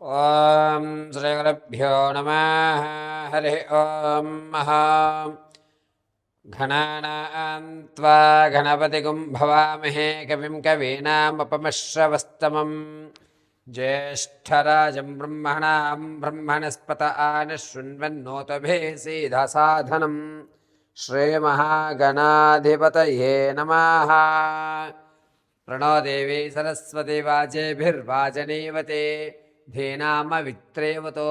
ఓం శ్రీ గురుభ్యో నమః. హరి ఓం మహా గణానాం త్వా గణపతిగుం భవామహే కవిం కవీనాముపమశ్రవస్తమం జ్యేష్ఠరాజం బ్రహ్మణాం బ్రహ్మణస్పత ఆనశృణ్వన్నోతభే సీదసాధనం శ్రీమహాగణాధిపతయే నమః. ప్రణో దేవీ సరస్వతి వాచేభిర్వాచనీవతే ధీనామవిత్రేవతో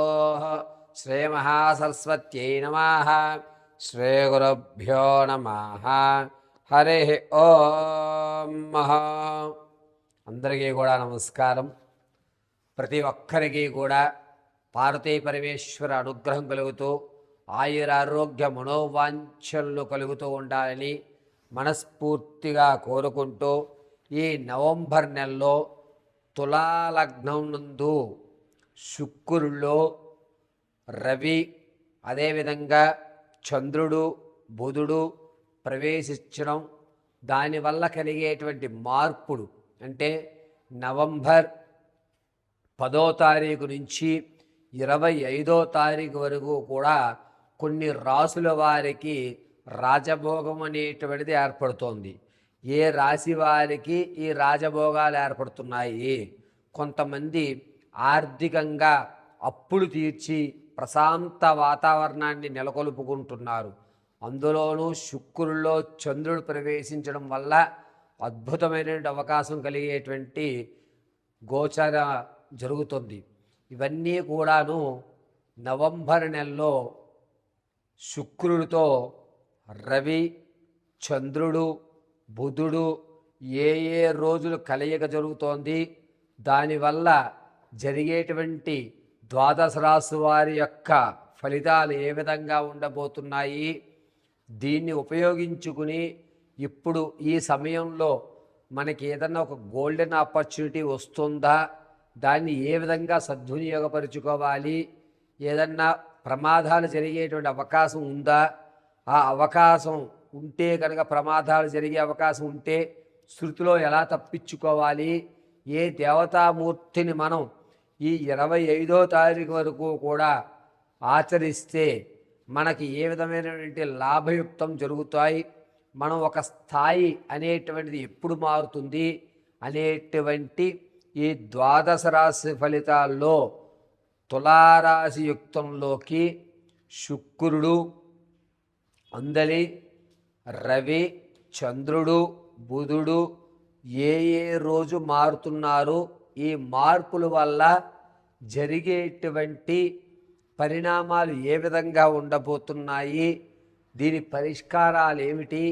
శ్రీమహాసరస్వత్యై నమః. శ్రీగురుభ్యో నమః. హరి ఓం. అందరికీ కూడా నమస్కారం. ప్రతి ఒక్కరికి కూడా పార్వతీ పరమేశ్వర అనుగ్రహం కలుగుతూ ఆయురారోగ్య మనోవాంఛలు కలుగుతూ ఉండాలని మనస్ఫూర్తిగా కోరుకుంటూ ఈ నవంబర్ నెలలో తులాలగ్నం నందు శుక్రుల్లో రవి అదేవిధంగా చంద్రుడు బుధుడు ప్రవేశించడం, దానివల్ల కలిగేటువంటి మార్పులు అంటే నవంబర్ 10వ తారీఖు నుంచి 25వ తారీఖు వరకు కూడా కొన్ని రాసుల వారికి రాజభోగం అనేటువంటిది ఏర్పడుతోంది. ఏ రాశి వారికి ఈ రాజభోగాలు ఏర్పడుతున్నాయి? కొంతమంది ఆర్థికంగా అప్పులు తీర్చి ప్రశాంత వాతావరణాన్ని నెలకొల్పుకుంటున్నారు. అందులోనూ శుక్రుల్లో చంద్రుడు ప్రవేశించడం వల్ల అద్భుతమైనటువంటి అవకాశం కలిగేటువంటి గోచర జరుగుతుంది. ఇవన్నీ కూడాను నవంబర్ నెలలో శుక్రుడితో రవి చంద్రుడు బుధుడు ఏ రోజులు కలయిక జరుగుతోంది, దానివల్ల జరిగేటువంటి ద్వాదశ రాశి వారి యొక్క ఫలితాలు ఏ విధంగా ఉండబోతున్నాయి, దీన్ని ఉపయోగించుకుని ఇప్పుడు ఈ సమయంలో మనకి ఏదన్నా ఒక గోల్డెన్ ఆపర్చునిటీ వస్తుందా, దాన్ని ఏ విధంగా సద్వినియోగపరుచుకోవాలి, ఏదన్నా ప్రమాదాలు జరిగేటువంటి అవకాశం ఉందా, ఆ అవకాశం ఉంటే కనుక ప్రమాదాలు జరిగే అవకాశం ఉంటే శృతిలో ఎలా తప్పించుకోవాలి, ఏ దేవతామూర్తిని మనం ఈ 25వ తారీఖు వరకు కూడా ఆచరిస్తే మనకి ఏ విధమైనటువంటి లాభయుక్తం జరుగుతాయి, మనం ఒక స్థాయి అనేటువంటిది ఎప్పుడు మారుతుంది అనేటువంటి ఈ ద్వాదశ రాశి ఫలితాల్లో తులారాశి యుక్తంలోకి శుక్రుడు అందలి రవి చంద్రుడు బుధుడు ఏ రోజు మారుతున్నారు, ఈ మార్పుల వల్ల జరిగేటువంటి పరిణామాలు ఏ విధంగా ఉండబోతున్నాయి, దీని పరిష్కారాలు ఏమిటి,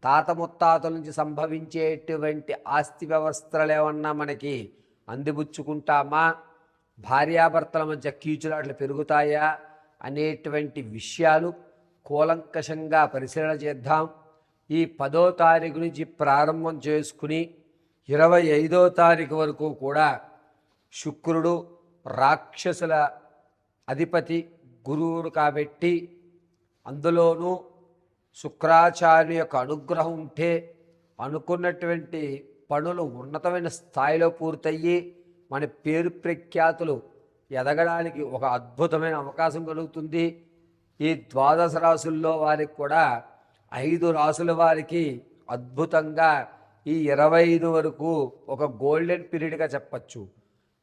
తాత ముత్తాతల నుంచి సంభవించేటువంటి ఆస్తి వ్యవస్థలు ఏమన్నా మనకి అందిపుచ్చుకుంటామా, భార్యాభర్తల మధ్య కీచులాట్లు పెరుగుతాయా అనేటువంటి విషయాలు కూలంకషంగా పరిశీలన చేద్దాం. ఈ 10వ తారీఖు నుంచి ప్రారంభం చేసుకుని 25వ తారీఖు వరకు కూడా శుక్రుడు రాక్షసుల అధిపతి గురువుడు కాబట్టి, అందులోనూ శుక్రాచార్య యొక్క అనుగ్రహం ఉంటే అనుకున్నటువంటి పనులు ఉన్నతమైన స్థాయిలో పూర్తయ్యి మన పేరు ప్రఖ్యాతులు ఎదగడానికి ఒక అద్భుతమైన అవకాశం కలుగుతుంది. ఈ ద్వాదశ రాశుల్లో వారికి కూడా 5 రాశుల వారికి అద్భుతంగా ఈ 25 వరకు ఒక గోల్డెన్ పీరియడ్గా చెప్పచ్చు.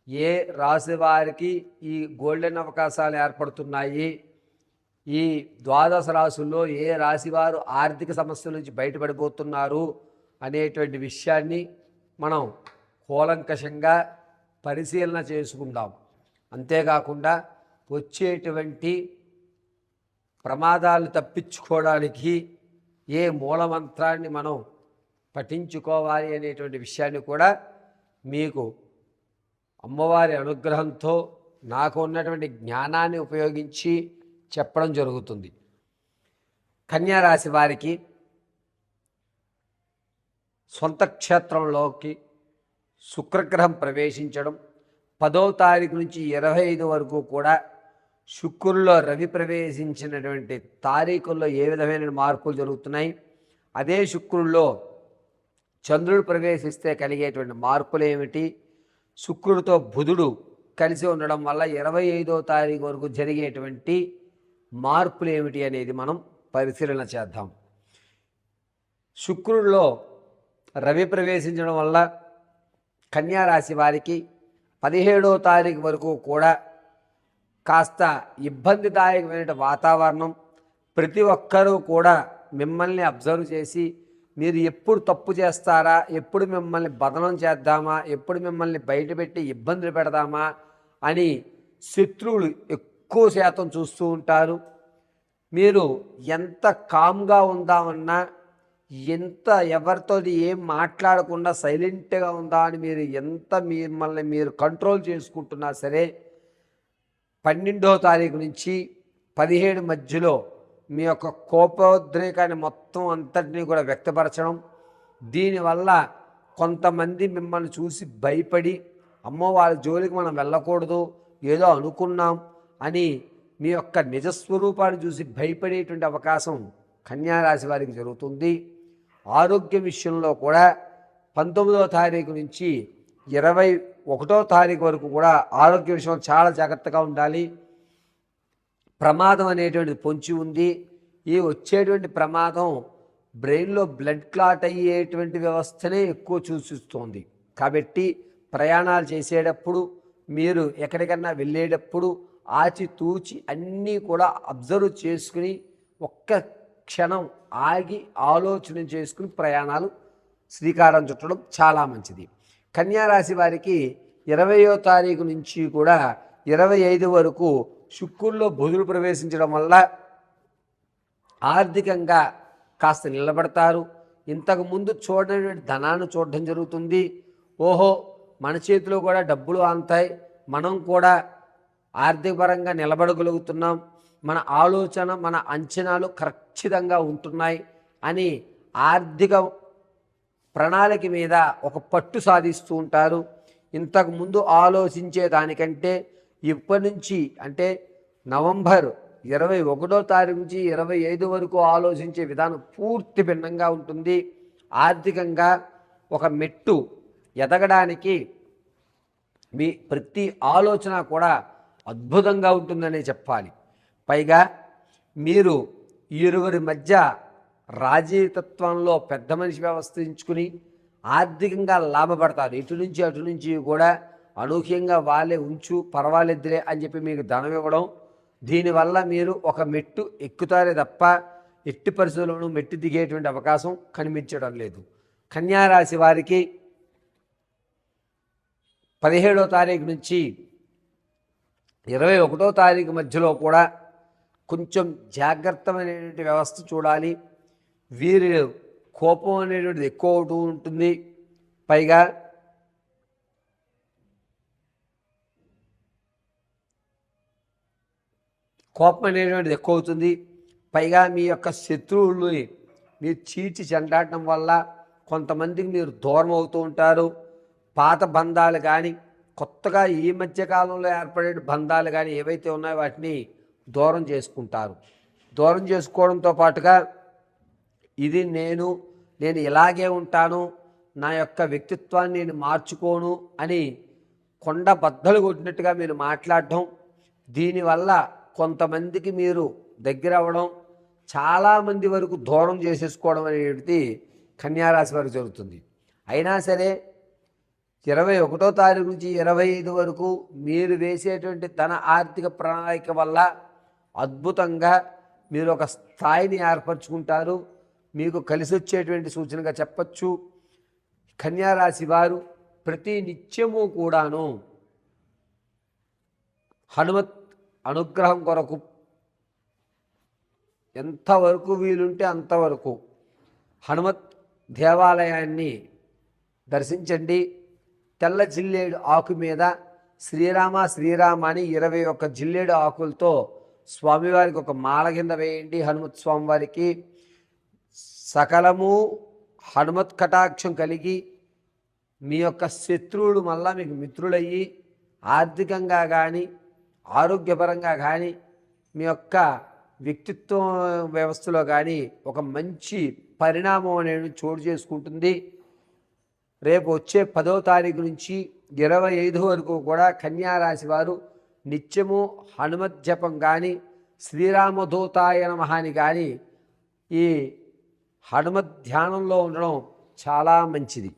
ఏ రాశి వారికి ఈ గోల్డెన్ అవకాశాలు ఏర్పడుతున్నాయి, ఈ ద్వాదశ రాశుల్లో ఏ రాశి వారు ఆర్థిక సమస్యల నుంచి బయటపడిపోతున్నారు అనేటువంటి విషయాన్ని మనం కూలంకషంగా పరిశీలన చేసుకుందాం. అంతేకాకుండా వచ్చేటువంటి ప్రమాదాలు తప్పించుకోవడానికి ఏ మూలమంత్రాన్ని మనం పఠించుకోవాలి అనేటువంటి విషయాన్ని కూడా మీకు అమ్మవారి అనుగ్రహంతో నాకు ఉన్నటువంటి జ్ఞానాన్ని ఉపయోగించి చెప్పడం జరుగుతుంది. కన్యారాశి వారికి సొంత క్షేత్రంలోకి శుక్రగ్రహం ప్రవేశించడం, 10వ తారీఖు నుంచి 25 వరకు కూడా శుక్రుల్లో రవి ప్రవేశించినటువంటి తారీఖుల్లో ఏ విధమైన మార్పులు జరుగుతున్నాయి, అదే శుక్రుల్లో చంద్రుడు ప్రవేశిస్తే కలిగేటువంటి మార్పులు ఏమిటి, శుక్రుడితో బుధుడు కలిసి ఉండడం వల్ల 25వ తారీఖు వరకు జరిగేటువంటి మార్పులు ఏమిటి అనేది మనం పరిశీలన చేద్దాం. శుక్రుడిలో రవి ప్రవేశించడం వల్ల కన్యా రాశి వారికి 17వ తారీఖు వరకు కూడా కాస్త ఇబ్బందిదాయకమైన వాతావరణం. ప్రతి ఒక్కరూ కూడా మిమ్మల్ని అబ్జర్వ్ చేసి మీరు ఎప్పుడు తప్పు చేస్తారా, ఎప్పుడు మిమ్మల్ని బదనం చేద్దామా, ఎప్పుడు మిమ్మల్ని బయటపెట్టి ఇబ్బందులు పెడదామా అని శత్రువులు ఎక్కువ శాతం చూస్తూ ఉంటారు. మీరు ఎంత కామ్గా ఉందామన్నా, ఎంత ఎవరితో ఏం మాట్లాడకుండా సైలెంట్గా ఉందా అని మీరు ఎంత మిమ్మల్ని మీరు కంట్రోల్ చేసుకుంటున్నా సరే 12వ తారీఖు నుంచి 17 మధ్యలో మీ యొక్క కోపోద్రేకాన్ని మొత్తం అంతటినీ కూడా వ్యక్తపరచడం. దీనివల్ల కొంతమంది మిమ్మల్ని చూసి భయపడి అమ్మో వాళ్ళ జోలికి మనం వెళ్ళకూడదు, ఏదో అనుకున్నాం అని మీ యొక్క నిజస్వరూపాన్ని చూసి భయపడేటువంటి అవకాశం కన్యారాశి వారికి జరుగుతుంది. ఆరోగ్య విషయంలో కూడా 19వ తారీఖు నుంచి 21వ తారీఖు వరకు కూడా ఆరోగ్య విషయంలో చాలా జాగ్రత్తగా ఉండాలి. ప్రమాదం అనేటువంటిది పొంచి ఉంది. ఈ వచ్చేటువంటి ప్రమాదం బ్రెయిన్లో బ్లడ్ క్లాట్ అయ్యేటువంటి వ్యవస్థనే ఎక్కువ సూచిస్తోంది. కాబట్టి ప్రయాణాలు చేసేటప్పుడు, మీరు ఎక్కడికన్నా వెళ్ళేటప్పుడు ఆచితూచి అన్నీ కూడా అబ్జర్వ్ చేసుకుని ఒక్క క్షణం ఆగి ఆలోచన చేసుకుని ప్రయాణాలు శ్రీకారం చుట్టడం చాలా మంచిది. కన్యారాశి వారికి 20వ తారీఖు నుంచి కూడా 25 వరకు శుక్రుల్లో బుధుడు ప్రవేశించడం వల్ల ఆర్థికంగా కాస్త నిలబడతారు. ఇంతకుముందు చూడని ధనాన్ని చూడడం జరుగుతుంది. ఓహో, మన చేతిలో కూడా డబ్బులు అంతాయి, మనం కూడా ఆర్థికపరంగా నిలబడగలుగుతున్నాం, మన ఆలోచన మన అంచనాలు ఖచ్చితంగా ఉంటున్నాయి అని ఆర్థిక ప్రణాళిక మీద ఒక పట్టు సాధిస్తూ ఉంటారు. ఇంతకుముందు ఆలోచించే దానికంటే ఇప్పటి నుంచి అంటే నవంబర్ 21వ తారీఖు నుంచి 25 వరకు ఆలోచించే విధానం పూర్తి భిన్నంగా ఉంటుంది. ఆర్థికంగా ఒక మెట్టు ఎదగడానికి మీ ప్రతి ఆలోచన కూడా అద్భుతంగా ఉంటుందనే చెప్పాలి. పైగా మీరు ఇరువురి మధ్య రాజీతత్వంలో పెద్ద మనిషి వ్యవస్థించుకుని ఆర్థికంగా లాభపడతారు. ఇటు నుంచి అటు నుంచి కూడా అనూహ్యంగా వాళ్ళే ఉంచు పర్వాలేదులే అని చెప్పి మీకు ధనం ఇవ్వడం. దీనివల్ల మీరు ఒక మెట్టు ఎక్కుతారే తప్ప ఎట్టి పరిస్థితుల్లోనూ మెట్టు దిగేటువంటి అవకాశం కనిపించడం లేదు. కన్యారాశి వారికి 17వ తారీఖు నుంచి 21వ తారీఖు మధ్యలో కూడా కొంచెం జాగ్రత్తమైనటువంటి వ్యవస్థ చూడాలి. వీరి కోపం అనేటువంటిది ఎక్కువ అవుతూ ఉంటుంది. పైగా కోపం అనేటువంటిది ఎక్కువ అవుతుంది. పైగా మీ యొక్క శత్రువులు మీరు చీల్చి చెండాడటం వల్ల కొంతమందికి మీరు దూరం అవుతూ ఉంటారు. పాత బంధాలు కానీ కొత్తగా ఈ మధ్య కాలంలో ఏర్పడే బంధాలు కానీ ఏవైతే ఉన్నాయో వాటిని దూరం చేసుకుంటారు. దూరం చేసుకోవడంతో పాటుగా ఇది నేను ఇలాగే ఉంటాను, నా యొక్క వ్యక్తిత్వాన్ని నేను మార్చుకోను అని కొండ బద్దలు కొట్టినట్టుగా మీరు మాట్లాడటం, దీనివల్ల కొంతమందికి మీరు దగ్గర అవ్వడం, చాలామంది వరకు దూరం చేసేసుకోవడం అనేది కన్యారాశి వారికి జరుగుతుంది. అయినా సరే 21వ తారీఖు నుంచి 25 వరకు మీరు వేసేటువంటి ధన ఆర్థిక ప్రణాళిక వల్ల అద్భుతంగా మీరు ఒక స్థాయిని ఏర్పరచుకుంటారు. మీకు కలిసి వచ్చేటువంటి సూచనగా చెప్పచ్చు. కన్యారాశి వారు ప్రతి నిత్యము కూడాను హనుమత్ అనుగ్రహం కొరకు ఎంతవరకు వీలుంటే అంతవరకు హనుమత్ దేవాలయాన్ని దర్శించండి. తెల్ల జిల్లేడు ఆకు మీద శ్రీరామ శ్రీరామ అని 21 జిల్లేడు ఆకులతో స్వామివారికి ఒక మాల కింద వేయండి. హనుమత్ స్వామివారికి సకలము హనుమత్ కటాక్షం కలిగి మీ యొక్క శత్రువులు మళ్ళా మీకు మిత్రులయ్యి ఆర్థికంగా కానీ ఆరోగ్యపరంగా కానీ మీ యొక్క వ్యక్తిత్వ వ్యవస్థలో కానీ ఒక మంచి పరిణామం అనేది చోటు చేసుకుంటుంది. రేపు వచ్చే 10వ తారీఖు నుంచి 25 వరకు కూడా కన్యారాశి వారు నిత్యము హనుమత్ జపం కానీ శ్రీరామదూతాయ నమః అని కానీ ఈ హనుమత్ ధ్యానంలో ఉండడం చాలా మంచిది.